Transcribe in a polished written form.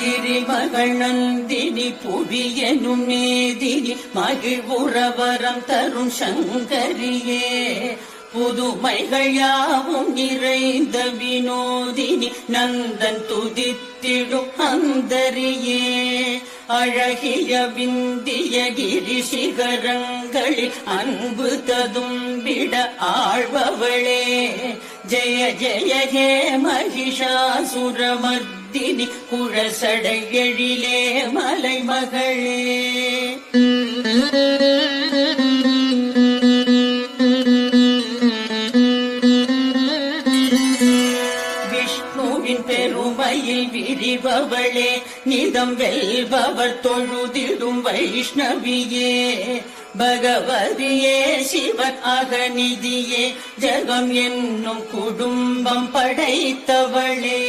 கிரிமகள் நந்தினி புவியனும் மேதினி மகிழ்வுறவரம் தரும் சங்கரியே புதுமைகள் யாவும் நிறைந்த வினோதினி நந்தன் துதித்திடும் அந்தரியே அழகிய விந்திய கிரி சிகரங்களில் அன்பு ததும்பிட ஆழ்பவளே ஜெய ஜெய ஹே மகிஷாசுரமர்தினி குழசடை எழிலே மலைமகளே. பெருமையில் விரிபவளே நிதம் வெல்பவர் தொழுதிடும் வைஷ்ணவியே பகவதியே சிவன் அகநிதியே ஜகம் என்னும் குடும்பம் படைத்தவளே.